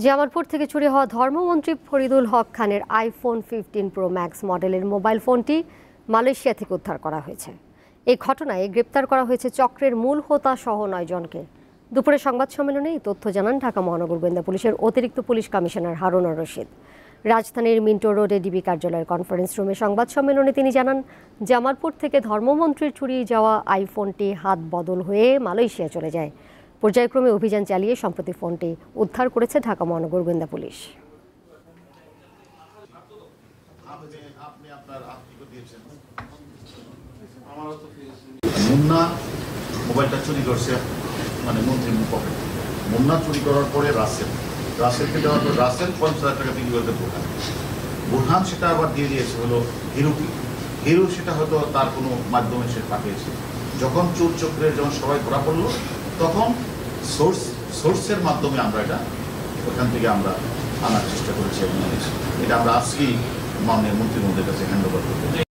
জামালপুর থেকে চুরি হওয়া ধর্মমন্ত্রী ফরিদুল হক খানের আইফোন 15 প্রো ম্যাক্স মডেলের মোবাইল ফোনটি মালয়েশিয়া থেকে উদ্ধার করা হয়েছে। এই ঘটনায় গ্রেপ্তার করা হয়েছে চক্রের মূল হোতা সহ 9 জনকে। দুপুরে সংবাদ সম্মেলনে এই তথ্য জানান ঢাকা মহানগর গোয়েন্দা পুলিশের অতিরিক্ত পুলিশ কমিশনার হারুনুর রশিদ। রাজধানীর মিন্টো রোডে ডিবি কার্যালয়ের কনফারেন্স রুমে সংবাদ সম্মেলনে তিনি জানান, জামালপুর থেকে ধর্মমন্ত্রীর চুরি যাওয়া আইফোনটি হাত বদল হয়ে মালয়েশিয়া চলে যায়। পর্যায়ক্রমে অভিযান চালিয়ে সম্প্রতি ফোনটি উদ্ধার করেছে ঢাকা মহানগর গোয়েন্দা পুলিশ। মুন্না মোবাইলটা চুরি করছে, মানে মন্ত্রীর পকেট। মুন্না চুরি করার পরে রাসেলকে দেওয়ার পর রাসেল 50,000 টাকা বিক্রি করতে বুরহান সেটা আবার দিয়ে দিয়েছে হলো হিরুকে। হিরু সেটা হয়তো তার কোনো মাধ্যমে সে পাঠিয়েছে। যখন চোর চক্রের যখন সবাই ধরা পড়লো, তখন সোর্সের মাধ্যমে আমরা এটা ওখান থেকে আমরা আনার চেষ্টা করেছি এবং এটা আমরা আজকেই মাননীয় মন্ত্রীর কাছে হ্যান্ড ওভার করবো।